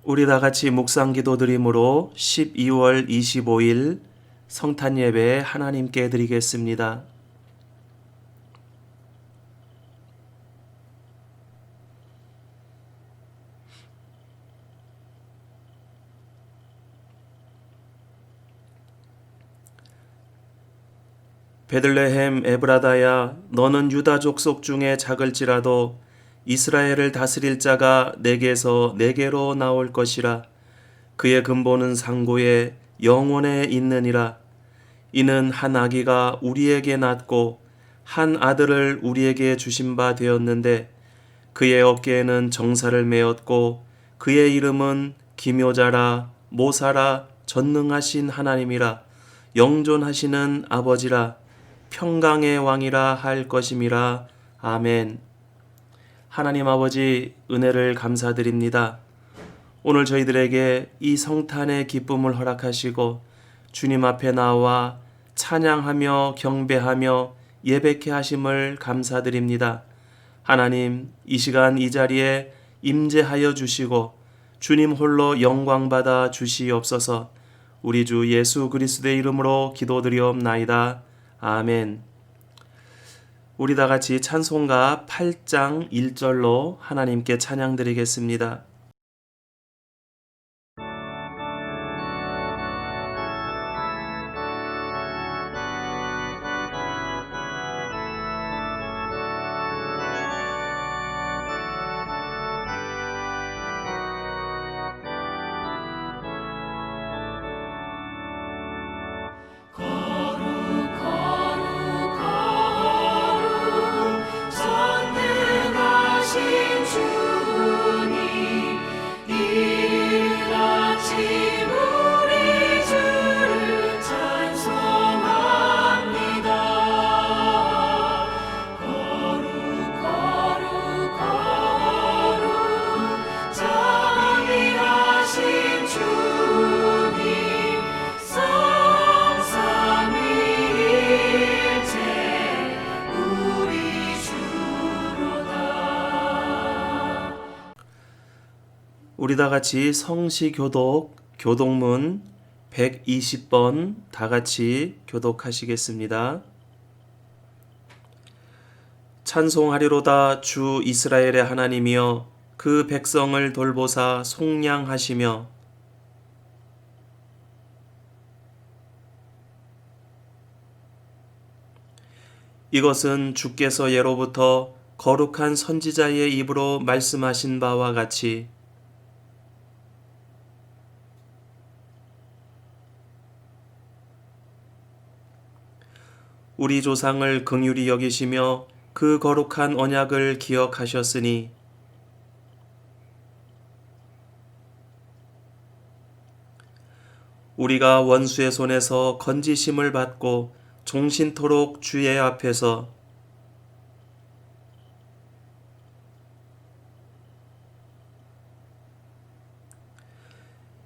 우리 다 같이 묵상 기도 드림으로 12월 25일 성탄 예배 하나님께 드리겠습니다. 베들레헴 에브라다야, 너는 유다 족속 중에 작을지라도 이스라엘을 다스릴 자가 내게서 내게로 나올 것이라. 그의 근본은 상고에 영원에 있느니라. 이는 한 아기가 우리에게 낳고 한 아들을 우리에게 주신 바 되었는데, 그의 어깨에는 정사를 메었고 그의 이름은 기묘자라, 모사라, 전능하신 하나님이라, 영존하시는 아버지라, 평강의 왕이라 할 것임이라. 아멘. 하나님 아버지, 은혜를 감사드립니다. 오늘 저희들에게 이 성탄의 기쁨을 허락하시고 주님 앞에 나와 찬양하며 경배하며 예배케 하심을 감사드립니다. 하나님, 이 시간 이 자리에 임재하여 주시고 주님 홀로 영광받아 주시옵소서. 우리 주 예수 그리스도의 이름으로 기도드리옵나이다. 아멘. 우리 다 같이 찬송가 8장 1절로 하나님께 찬양드리겠습니다. 우리 다 같이 성시교독 교독문 120번 다 같이 교독하시겠습니다. 찬송하리로다 주 이스라엘의 하나님이여, 그 백성을 돌보사 속량하시며. 이것은 주께서 예로부터 거룩한 선지자의 입으로 말씀하신 바와 같이 우리 조상을 긍휼히 여기시며 그 거룩한 언약을 기억하셨으니, 우리가 원수의 손에서 건지심을 받고 종신토록 주의 앞에서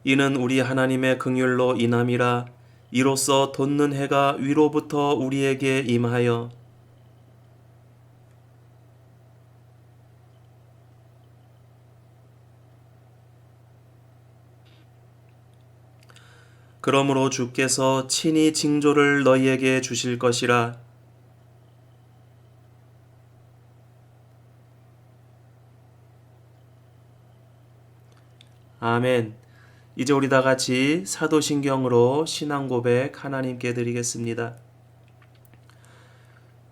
이는 우리 하나님의 긍휼로 인함이라. 이로써 돋는 해가 위로부터 우리에게 임하여 그러므로 주께서 친히 징조를 너희에게 주실 것이라. 아멘. 이제 우리 다 같이 사도신경으로 신앙 고백 하나님께 드리겠습니다.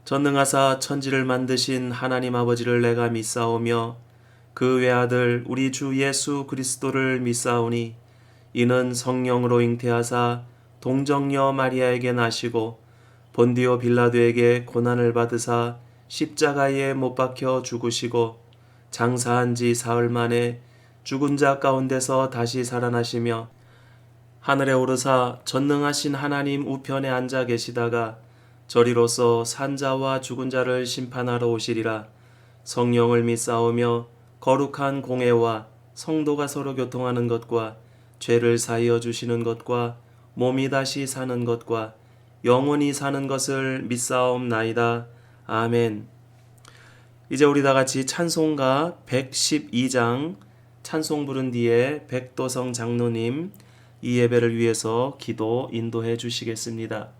전능하사 천지를 만드신 하나님 아버지를 내가 믿사오며 그 외아들 우리 주 예수 그리스도를 믿사오니, 이는 성령으로 잉태하사 동정녀 마리아에게 나시고 본디오 빌라도에게 고난을 받으사 십자가에 못 박혀 죽으시고 장사한 지 사흘 만에 죽은 자 가운데서 다시 살아나시며 하늘에 오르사 전능하신 하나님 우편에 앉아 계시다가 저리로서 산자와 죽은 자를 심판하러 오시리라. 성령을 믿사오며 거룩한 공회와 성도가 서로 교통하는 것과 죄를 사하여 주시는 것과 몸이 다시 사는 것과 영원히 사는 것을 믿사옵나이다. 아멘. 이제 우리 다 같이 찬송가 112장 찬송 부른 뒤에 백도성 장로님 이 예배를 위해서 기도 인도해 주시겠습니다.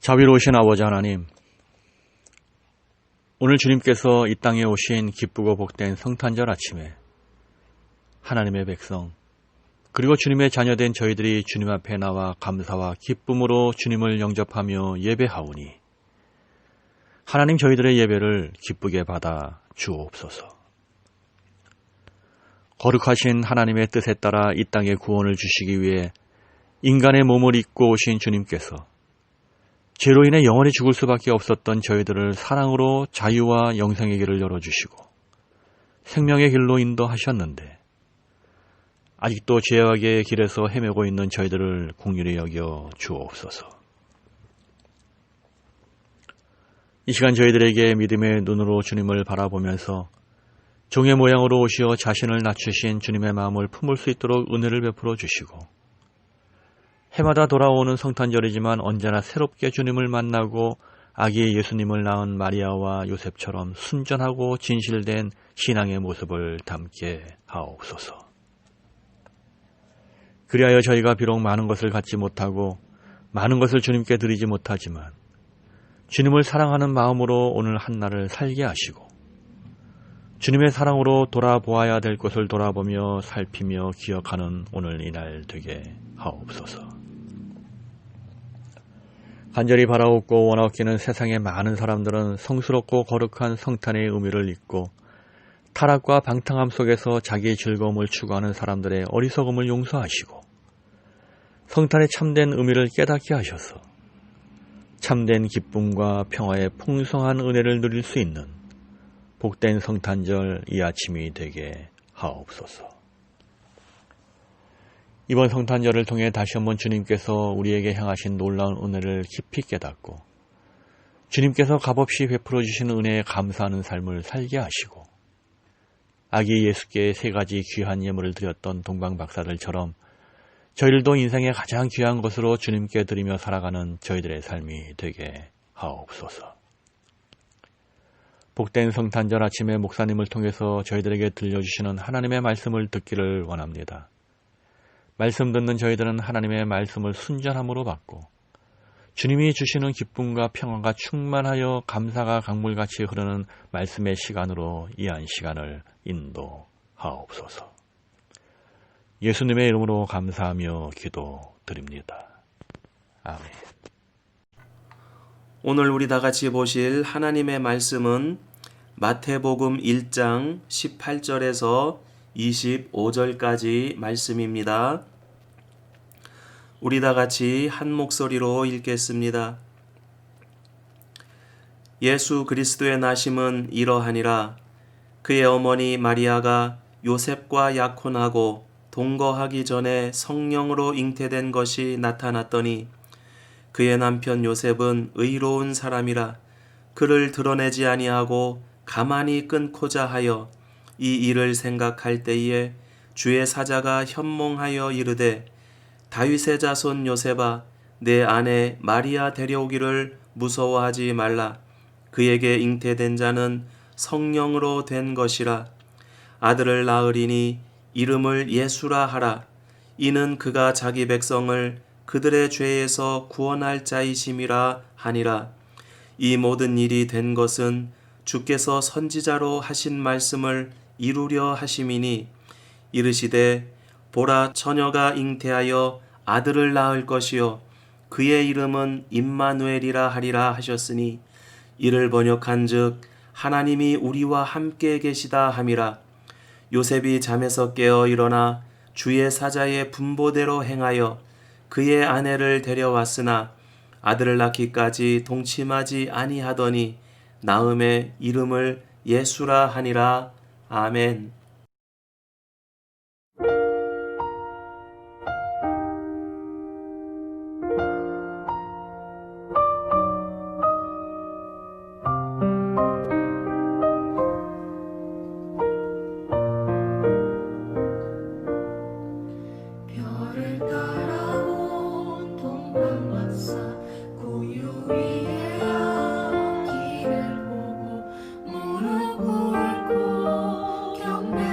자비로우신 아버지 하나님, 오늘 주님께서 이 땅에 오신 기쁘고 복된 성탄절 아침에 하나님의 백성 그리고 주님의 자녀된 저희들이 주님 앞에 나와 감사와 기쁨으로 주님을 영접하며 예배하오니 하나님 저희들의 예배를 기쁘게 받아 주옵소서. 거룩하신 하나님의 뜻에 따라 이 땅에 구원을 주시기 위해 인간의 몸을 입고 오신 주님께서 죄로 인해 영원히 죽을 수밖에 없었던 저희들을 사랑으로 자유와 영생의 길을 열어주시고 생명의 길로 인도하셨는데 아직도 죄악의 길에서 헤매고 있는 저희들을 긍휼히 여겨 주옵소서. 이 시간 저희들에게 믿음의 눈으로 주님을 바라보면서 종의 모양으로 오시어 자신을 낮추신 주님의 마음을 품을 수 있도록 은혜를 베풀어 주시고 해마다 돌아오는 성탄절이지만 언제나 새롭게 주님을 만나고 아기 예수님을 낳은 마리아와 요셉처럼 순전하고 진실된 신앙의 모습을 담게 하옵소서. 그리하여 저희가 비록 많은 것을 갖지 못하고 많은 것을 주님께 드리지 못하지만 주님을 사랑하는 마음으로 오늘 한날을 살게 하시고 주님의 사랑으로 돌아보아야 될 것을 돌아보며 살피며 기억하는 오늘 이날 되게 하옵소서. 간절히 바라옵고 원하옵기는 세상의 많은 사람들은 성스럽고 거룩한 성탄의 의미를 잊고 타락과 방탕함 속에서 자기의 즐거움을 추구하는 사람들의 어리석음을 용서하시고 성탄의 참된 의미를 깨닫게 하셔서 참된 기쁨과 평화의 풍성한 은혜를 누릴 수 있는 복된 성탄절 이 아침이 되게 하옵소서. 이번 성탄절을 통해 다시 한번 주님께서 우리에게 향하신 놀라운 은혜를 깊이 깨닫고 주님께서 값없이 베풀어 주신 은혜에 감사하는 삶을 살게 하시고 아기 예수께 세 가지 귀한 예물을 드렸던 동방박사들처럼 저희들도 인생의 가장 귀한 것으로 주님께 드리며 살아가는 저희들의 삶이 되게 하옵소서. 복된 성탄절 아침에 목사님을 통해서 저희들에게 들려주시는 하나님의 말씀을 듣기를 원합니다. 말씀 듣는 저희들은 하나님의 말씀을 순전함으로 받고 주님이 주시는 기쁨과 평화가 충만하여 감사가 강물같이 흐르는 말씀의 시간으로 이 한 시간을 인도하옵소서. 예수님의 이름으로 감사하며 기도드립니다. 아멘. 오늘 우리 다 같이 보실 하나님의 말씀은 마태복음 1장 18절에서 25절까지 말씀입니다. 우리 다 같이 한 목소리로 읽겠습니다. 예수 그리스도의 나심은 이러하니라. 그의 어머니 마리아가 요셉과 약혼하고 동거하기 전에 성령으로 잉태된 것이 나타났더니 그의 남편 요셉은 의로운 사람이라 그를 드러내지 아니하고 가만히 끊고자 하여 이 일을 생각할 때에 주의 사자가 현몽하여 이르되 다윗의 자손 요셉아 내 아내 마리아 데려오기를 무서워하지 말라. 그에게 잉태된 자는 성령으로 된 것이라. 아들을 낳으리니 이름을 예수라 하라. 이는 그가 자기 백성을 그들의 죄에서 구원할 자이심이라 하니라. 이 모든 일이 된 것은 주께서 선지자로 하신 말씀을 이루려 하심이니 이르시되 보라 처녀가 잉태하여 아들을 낳을 것이요 그의 이름은 임마누엘이라 하리라 하셨으니 이를 번역한즉 하나님이 우리와 함께 계시다 함이라. 요셉이 잠에서 깨어 일어나 주의 사자의 분보대로 행하여 그의 아내를 데려왔으나 아들을 낳기까지 동침하지 아니하더니 낳음의 이름을 예수라 하니라. 아멘. 무릎 꿇고 경배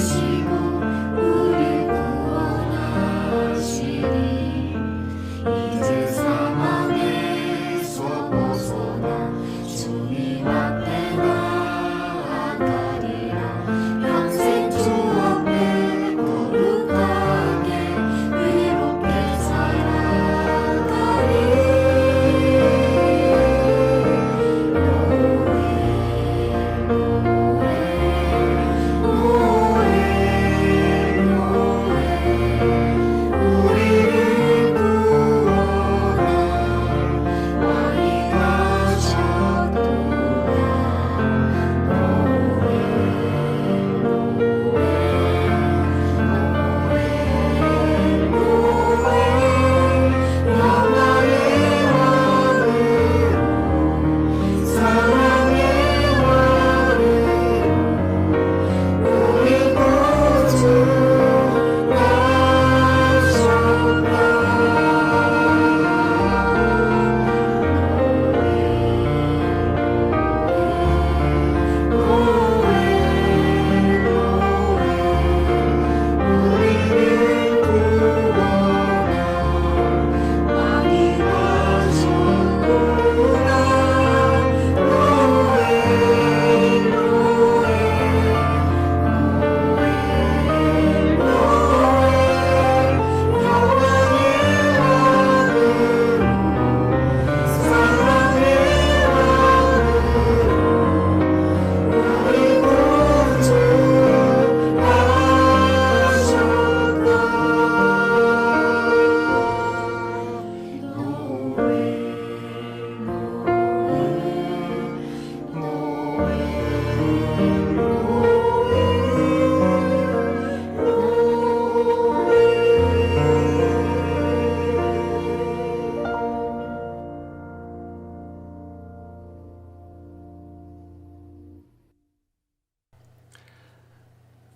주시고 우리 구원하시리. 이제 사망에서 벗어나 주님 앞에 나아가리라. 평생 주 앞에 거룩하게 위롭게 살아가리. 우리를 구원한 왕이 영광의 왕으로 사랑의 왕으로 우리 구주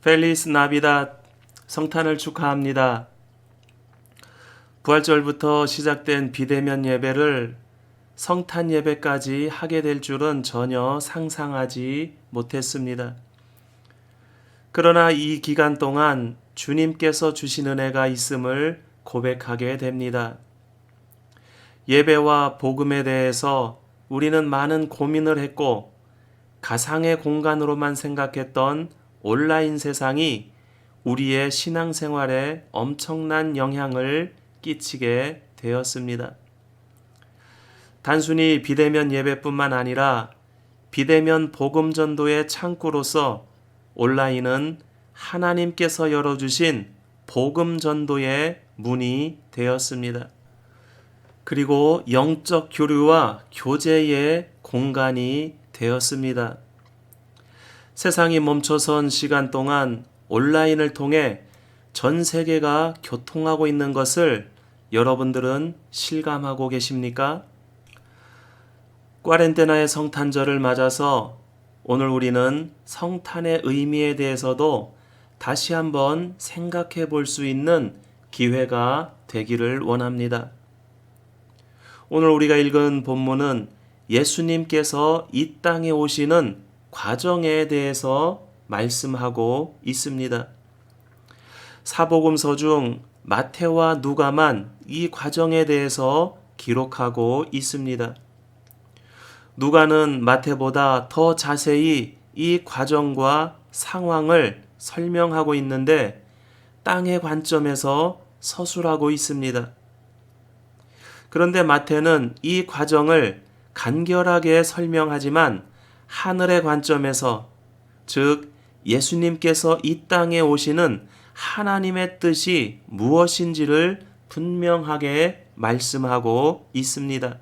펠리스 나비닷, 성탄을 축하합니다. 부활절부터 시작된 비대면 예배를 성탄 예배까지 하게 될 줄은 전혀 상상하지 못했습니다. 그러나 이 기간 동안 주님께서 주신 은혜가 있음을 고백하게 됩니다. 예배와 복음에 대해서 우리는 많은 고민을 했고 가상의 공간으로만 생각했던 온라인 세상이 우리의 신앙생활에 엄청난 영향을 끼치게 되었습니다. 단순히 비대면 예배뿐만 아니라 비대면 복음 전도의 창구로서 온라인은 하나님께서 열어주신 복음 전도의 문이 되었습니다. 그리고 영적 교류와 교제의 공간이 되었습니다. 세상이 멈춰선 시간 동안 온라인을 통해 전 세계가 교통하고 있는 것을 여러분들은 실감하고 계십니까? 꽈렌테나의 성탄절을 맞아서 오늘 우리는 성탄의 의미에 대해서도 다시 한번 생각해 볼 수 있는 기회가 되기를 원합니다. 오늘 우리가 읽은 본문은 예수님께서 이 땅에 오시는 과정에 대해서 말씀하고 있습니다. 사복음서 중 마태와 누가만 이 과정에 대해서 기록하고 있습니다. 누가는 마태보다 더 자세히 이 과정과 상황을 설명하고 있는데 땅의 관점에서 서술하고 있습니다. 그런데 마태는 이 과정을 간결하게 설명하지만 하늘의 관점에서, 즉 예수님께서 이 땅에 오시는 하나님의 뜻이 무엇인지를 분명하게 말씀하고 있습니다.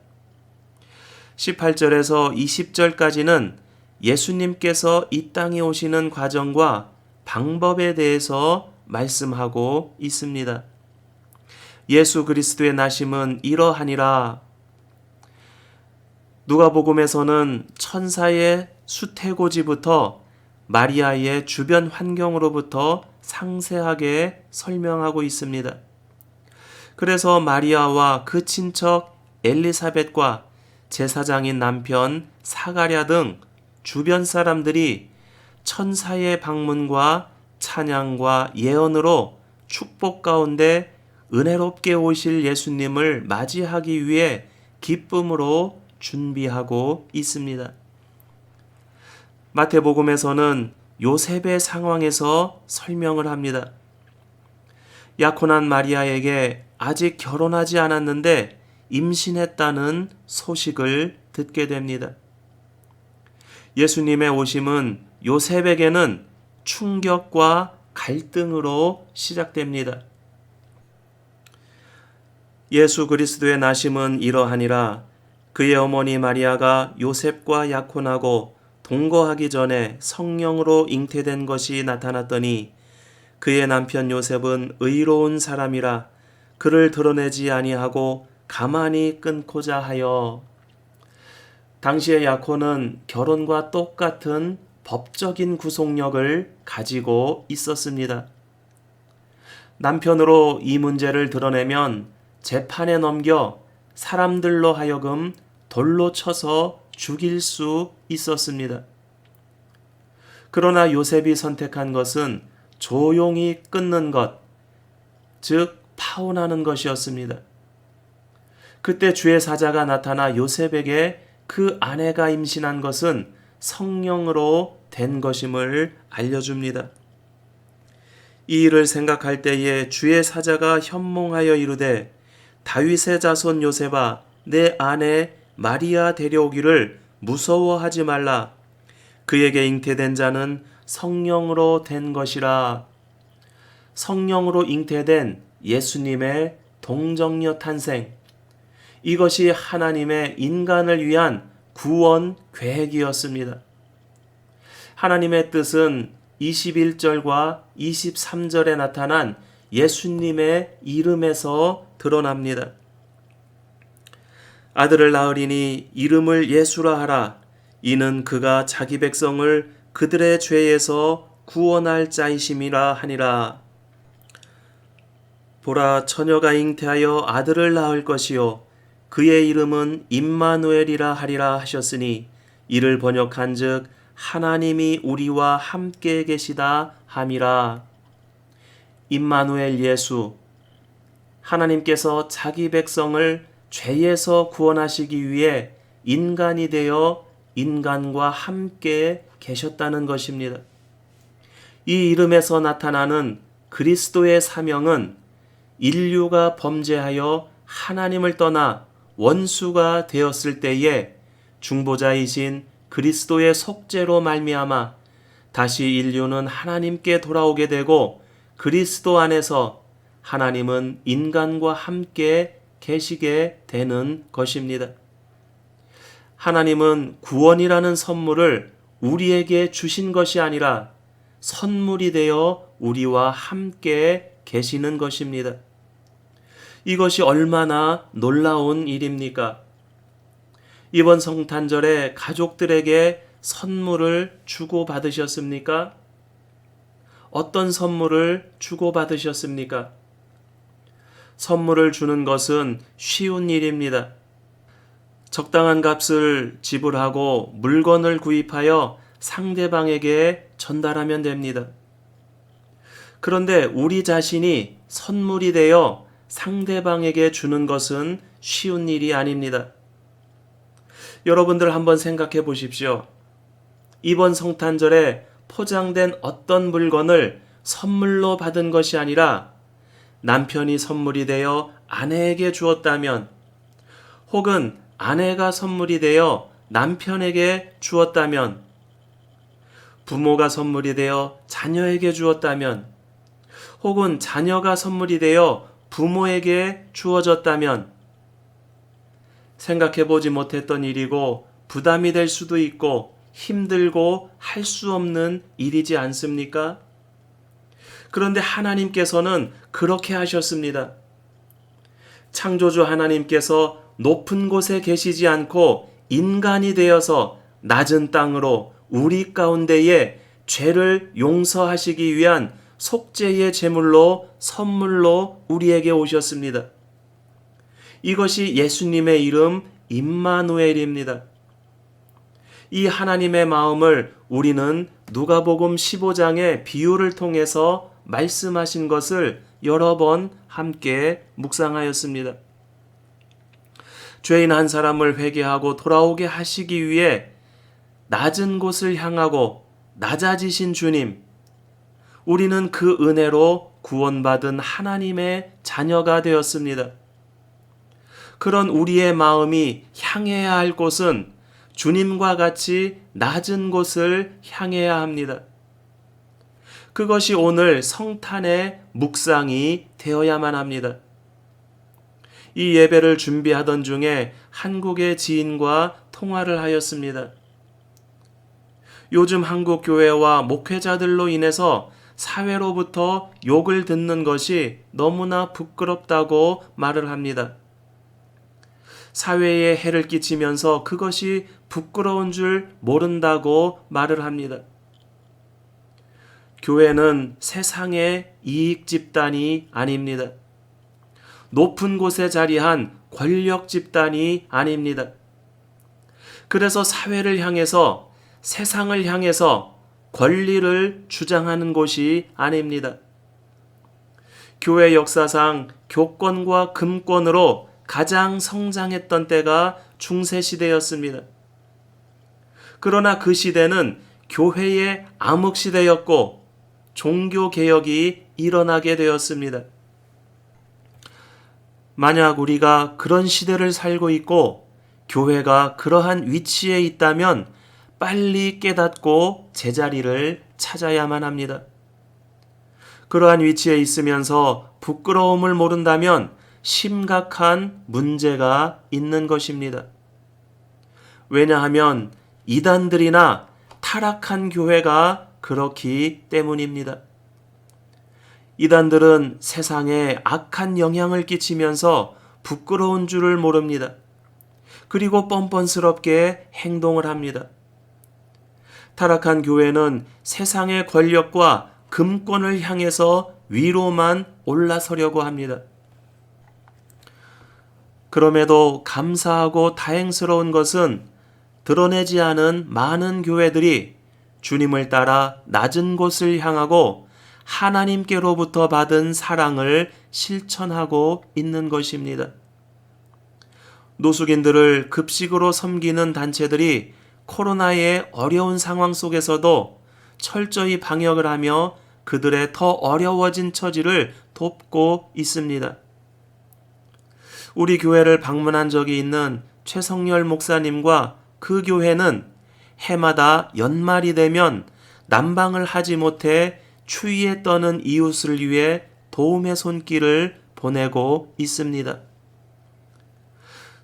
18절에서 20절까지는 예수님께서 이 땅에 오시는 과정과 방법에 대해서 말씀하고 있습니다. 예수 그리스도의 나심은 이러하니라. 누가복음에서는 천사의 수태고지부터 마리아의 주변 환경으로부터 상세하게 설명하고 있습니다. 그래서 마리아와 그 친척 엘리사벳과 제사장인 남편 사가랴 등 주변 사람들이 천사의 방문과 찬양과 예언으로 축복 가운데 은혜롭게 오실 예수님을 맞이하기 위해 기쁨으로 준비하고 있습니다. 마태복음에서는 요셉의 상황에서 설명을 합니다. 약혼한 마리아에게 아직 결혼하지 않았는데 임신했다는 소식을 듣게 됩니다. 예수님의 오심은 요셉에게는 충격과 갈등으로 시작됩니다. 예수 그리스도의 나심은 이러하니라. 그의 어머니 마리아가 요셉과 약혼하고 동거하기 전에 성령으로 잉태된 것이 나타났더니 그의 남편 요셉은 의로운 사람이라 그를 드러내지 아니하고 가만히 끊고자 하여. 당시의 약혼은 결혼과 똑같은 법적인 구속력을 가지고 있었습니다. 남편으로 이 문제를 드러내면 재판에 넘겨 사람들로 하여금 돌로 쳐서 죽일 수 있었습니다. 그러나 요셉이 선택한 것은 조용히 끊는 것, 즉 파혼하는 것이었습니다. 그때 주의 사자가 나타나 요셉에게 그 아내가 임신한 것은 성령으로 된 것임을 알려줍니다. 이 일을 생각할 때에 주의 사자가 현몽하여 이르되 다윗의 자손 요셉아 내 아내 마리아 데려오기를 무서워하지 말라. 그에게 잉태된 자는 성령으로 된 것이라. 성령으로 잉태된 예수님의 동정녀 탄생. 이것이 하나님의 인간을 위한 구원 계획이었습니다. 하나님의 뜻은 21절과 23절에 나타난 예수님의 이름에서 드러납니다. 아들을 낳으리니 이름을 예수라 하라. 이는 그가 자기 백성을 그들의 죄에서 구원할 자이심이라 하니라. 보라, 처녀가 잉태하여 아들을 낳을 것이요 그의 이름은 임마누엘이라 하리라 하셨으니 이를 번역한즉 하나님이 우리와 함께 계시다 함이라. 임마누엘 예수, 하나님께서 자기 백성을 죄에서 구원하시기 위해 인간이 되어 인간과 함께 계셨다는 것입니다. 이 이름에서 나타나는 그리스도의 사명은 인류가 범죄하여 하나님을 떠나 원수가 되었을 때에 중보자이신 그리스도의 속죄로 말미암아 다시 인류는 하나님께 돌아오게 되고 그리스도 안에서 하나님은 인간과 함께 계시게 되는 것입니다. 하나님은 구원이라는 선물을 우리에게 주신 것이 아니라 선물이 되어 우리와 함께 계시는 것입니다. 이것이 얼마나 놀라운 일입니까? 이번 성탄절에 가족들에게 선물을 주고받으셨습니까? 어떤 선물을 주고받으셨습니까? 선물을 주는 것은 쉬운 일입니다. 적당한 값을 지불하고 물건을 구입하여 상대방에게 전달하면 됩니다. 그런데 우리 자신이 선물이 되어 상대방에게 주는 것은 쉬운 일이 아닙니다. 여러분들 한번 생각해 보십시오. 이번 성탄절에 포장된 어떤 물건을 선물로 받은 것이 아니라 남편이 선물이 되어 아내에게 주었다면, 혹은 아내가 선물이 되어 남편에게 주었다면, 부모가 선물이 되어 자녀에게 주었다면, 혹은 자녀가 선물이 되어 부모에게 주어졌다면, 생각해보지 못했던 일이고 부담이 될 수도 있고 힘들고 할 수 없는 일이지 않습니까? 그런데 하나님께서는 그렇게 하셨습니다. 창조주 하나님께서 높은 곳에 계시지 않고 인간이 되어서 낮은 땅으로 우리 가운데에 죄를 용서하시기 위한 속죄의 제물로 선물로 우리에게 오셨습니다. 이것이 예수님의 이름 임마누엘입니다. 이 하나님의 마음을 우리는 누가복음 15장의 비유를 통해서 말씀하신 것을 여러 번 함께 묵상하였습니다. 죄인 한 사람을 회개하고 돌아오게 하시기 위해 낮은 곳을 향하고 낮아지신 주님, 우리는 그 은혜로 구원받은 하나님의 자녀가 되었습니다. 그런 우리의 마음이 향해야 할 곳은 주님과 같이 낮은 곳을 향해야 합니다. 그것이 오늘 성탄의 묵상이 되어야만 합니다. 이 예배를 준비하던 중에 한국의 지인과 통화를 하였습니다. 요즘 한국 교회와 목회자들로 인해서 사회로부터 욕을 듣는 것이 너무나 부끄럽다고 말을 합니다. 사회에 해를 끼치면서 그것이 부끄러운 줄 모른다고 말을 합니다. 교회는 세상의 이익 집단이 아닙니다. 높은 곳에 자리한 권력 집단이 아닙니다. 그래서 사회를 향해서, 세상을 향해서 권리를 주장하는 곳이 아닙니다. 교회 역사상 교권과 금권으로 가장 성장했던 때가 중세시대였습니다. 그러나 그 시대는 교회의 암흑시대였고 종교개혁이 일어나게 되었습니다. 만약 우리가 그런 시대를 살고 있고 교회가 그러한 위치에 있다면 빨리 깨닫고 제자리를 찾아야만 합니다. 그러한 위치에 있으면서 부끄러움을 모른다면 심각한 문제가 있는 것입니다. 왜냐하면 이단들이나 타락한 교회가 그렇기 때문입니다. 이단들은 세상에 악한 영향을 끼치면서 부끄러운 줄을 모릅니다. 그리고 뻔뻔스럽게 행동을 합니다. 타락한 교회는 세상의 권력과 금권을 향해서 위로만 올라서려고 합니다. 그럼에도 감사하고 다행스러운 것은 드러내지 않은 많은 교회들이 주님을 따라 낮은 곳을 향하고 하나님께로부터 받은 사랑을 실천하고 있는 것입니다. 노숙인들을 급식으로 섬기는 단체들이 코로나의 어려운 상황 속에서도 철저히 방역을 하며 그들의 더 어려워진 처지를 돕고 있습니다. 우리 교회를 방문한 적이 있는 최성열 목사님과 그 교회는 해마다 연말이 되면 난방을 하지 못해 추위에 떠는 이웃을 위해 도움의 손길을 보내고 있습니다.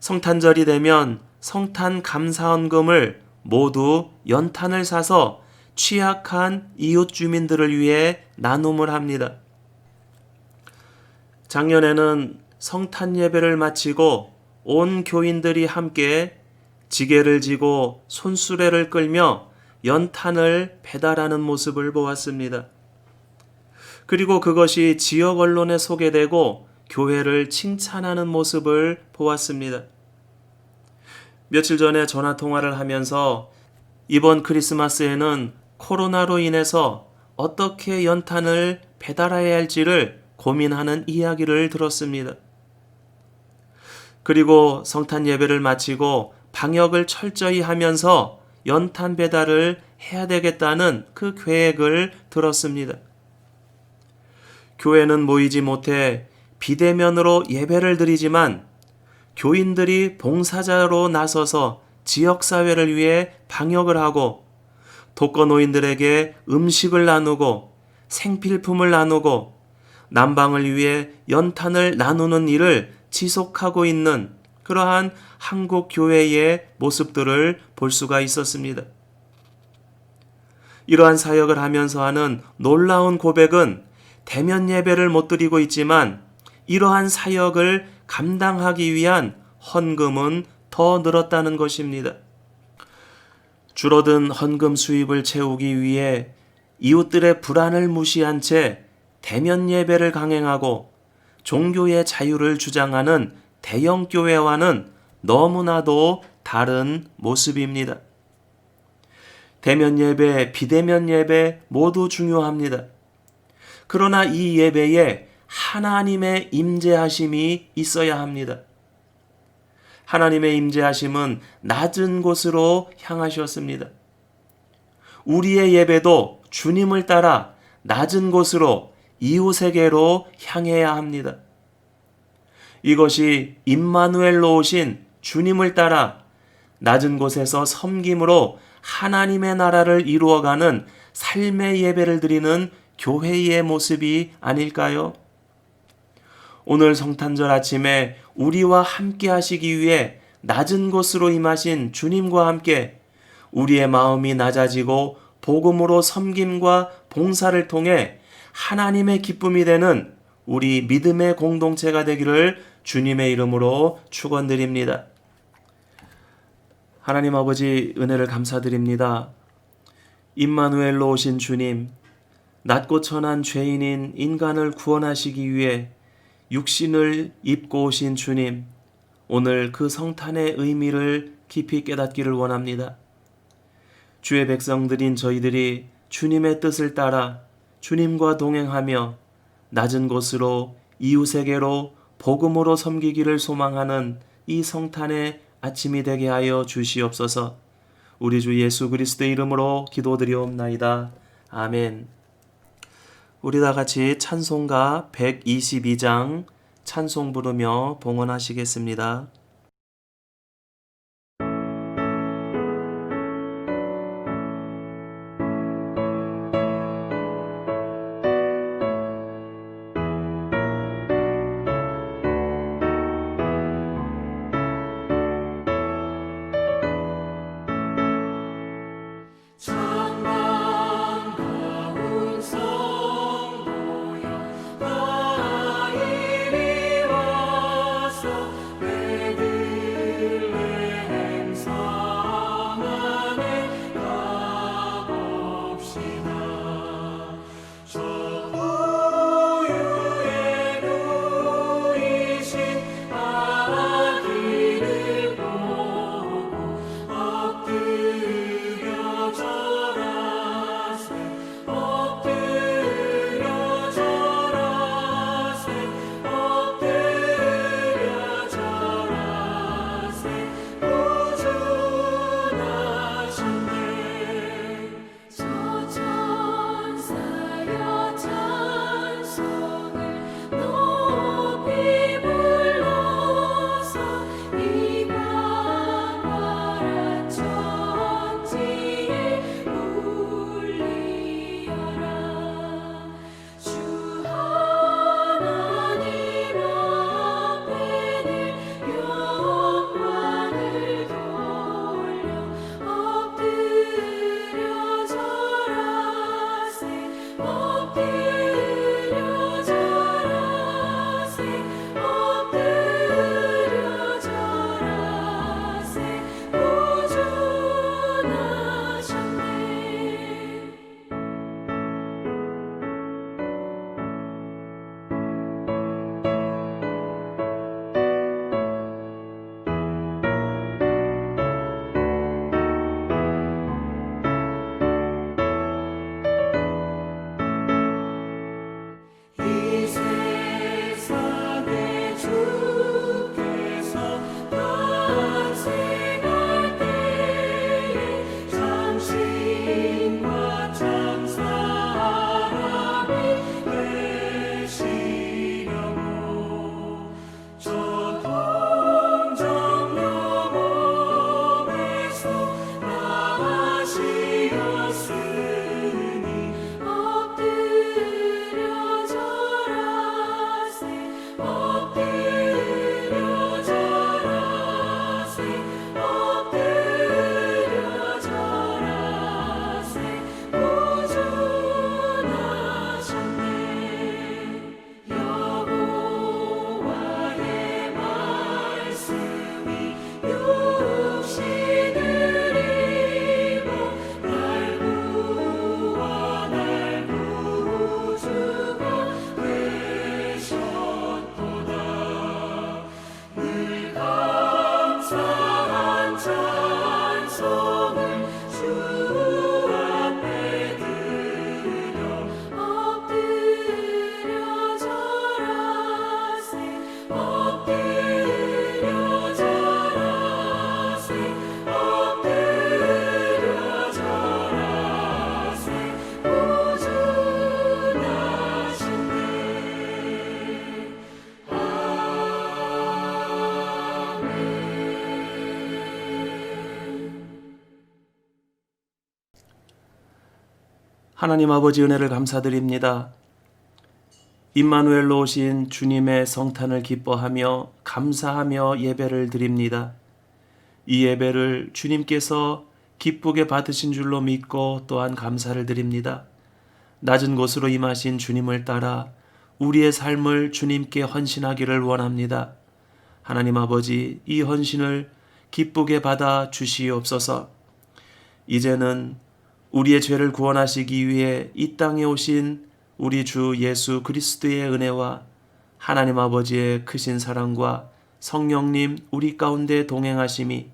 성탄절이 되면 성탄 감사헌금을 모두 연탄을 사서 취약한 이웃 주민들을 위해 나눔을 합니다. 작년에는 성탄 예배를 마치고 온 교인들이 함께 지게를 지고 손수레를 끌며 연탄을 배달하는 모습을 보았습니다. 그리고 그것이 지역 언론에 소개되고 교회를 칭찬하는 모습을 보았습니다. 며칠 전에 전화 통화를 하면서 이번 크리스마스에는 코로나로 인해서 어떻게 연탄을 배달해야 할지를 고민하는 이야기를 들었습니다. 그리고 성탄 예배를 마치고 방역을 철저히 하면서 연탄 배달을 해야 되겠다는 그 계획을 들었습니다. 교회는 모이지 못해 비대면으로 예배를 드리지만 교인들이 봉사자로 나서서 지역사회를 위해 방역을 하고 독거노인들에게 음식을 나누고 생필품을 나누고 난방을 위해 연탄을 나누는 일을 지속하고 있는 그러한 한국 교회의 모습들을 볼 수가 있었습니다. 이러한 사역을 하면서 하는 놀라운 고백은 대면 예배를 못 드리고 있지만 이러한 사역을 감당하기 위한 헌금은 더 늘었다는 것입니다. 줄어든 헌금 수입을 채우기 위해 이웃들의 불안을 무시한 채 대면 예배를 강행하고 종교의 자유를 주장하는 대형 교회와는 너무나도 다른 모습입니다. 대면 예배, 비대면 예배 모두 중요합니다. 그러나 이 예배에 하나님의 임재하심이 있어야 합니다. 하나님의 임재하심은 낮은 곳으로 향하셨습니다. 우리의 예배도 주님을 따라 낮은 곳으로 이웃에게로 향해야 합니다. 이것이 임마누엘로 오신 주님을 따라 낮은 곳에서 섬김으로 하나님의 나라를 이루어가는 삶의 예배를 드리는 교회의 모습이 아닐까요? 오늘 성탄절 아침에 우리와 함께 하시기 위해 낮은 곳으로 임하신 주님과 함께 우리의 마음이 낮아지고 복음으로 섬김과 봉사를 통해 하나님의 기쁨이 되는 우리 믿음의 공동체가 되기를 주님의 이름으로 축원드립니다. 하나님 아버지 은혜를 감사드립니다. 임마누엘로 오신 주님, 낮고 천한 죄인인 인간을 구원하시기 위해 육신을 입고 오신 주님, 오늘 그 성탄의 의미를 깊이 깨닫기를 원합니다. 주의 백성들인 저희들이 주님의 뜻을 따라 주님과 동행하며 낮은 곳으로 이웃에게로 복음으로 섬기기를 소망하는 이 성탄의 아침이 되게 하여 주시옵소서. 우리 주 예수 그리스도의 이름으로 기도드리옵나이다. 아멘. 우리 다 같이 찬송가 122장 찬송 부르며 봉헌하시겠습니다. 하나님 아버지 은혜를 감사드립니다. 임마누엘로 오신 주님의 성탄을 기뻐하며 감사하며 예배를 드립니다. 이 예배를 주님께서 기쁘게 받으신 줄로 믿고 또한 감사를 드립니다. 낮은 곳으로 임하신 주님을 따라 우리의 삶을 주님께 헌신하기를 원합니다. 하나님 아버지, 이 헌신을 기쁘게 받아 주시옵소서. 이제는 우리의 죄를 구원하시기 위해 이 땅에 오신 우리 주 예수 그리스도의 은혜와 하나님 아버지의 크신 사랑과 성령님 우리 가운데 동행하심이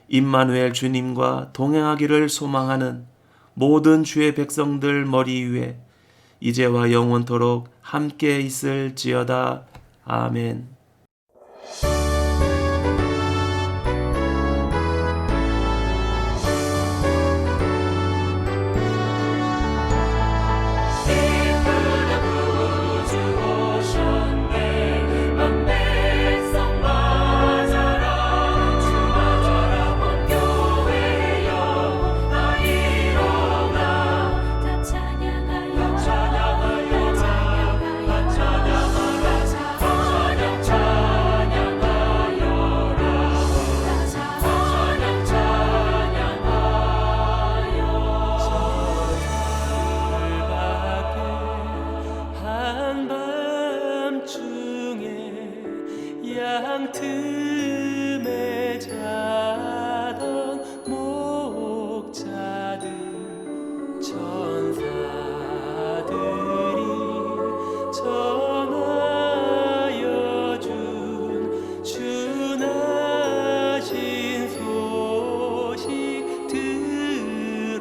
임마누엘 주님과 동행하기를 소망하는 모든 주의 백성들 머리 위에 이제와 영원토록 함께 있을지어다. 아멘. 양 틈에 자던 목자들 천사들이 전하여 준 주나신 소식 들었네.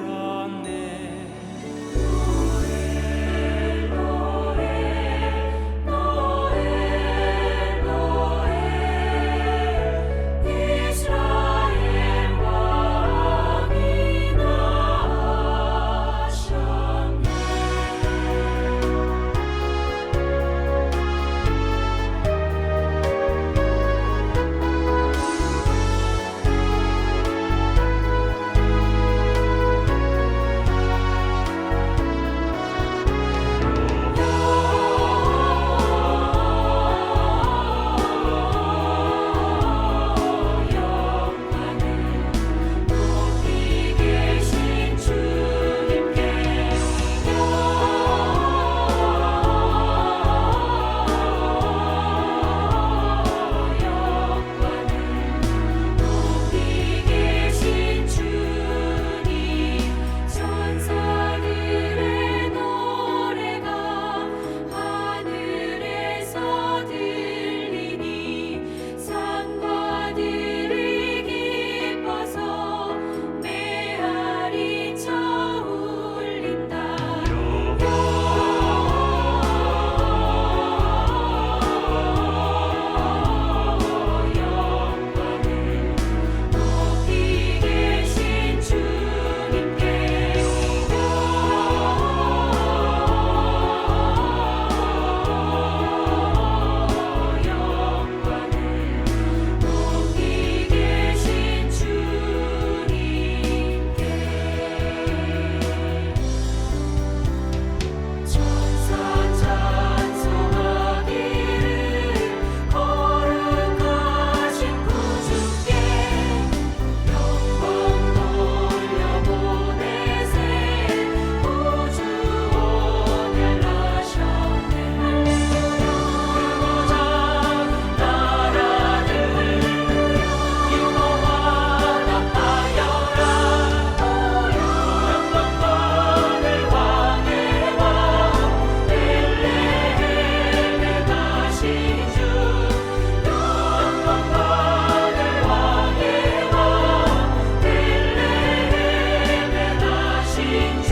신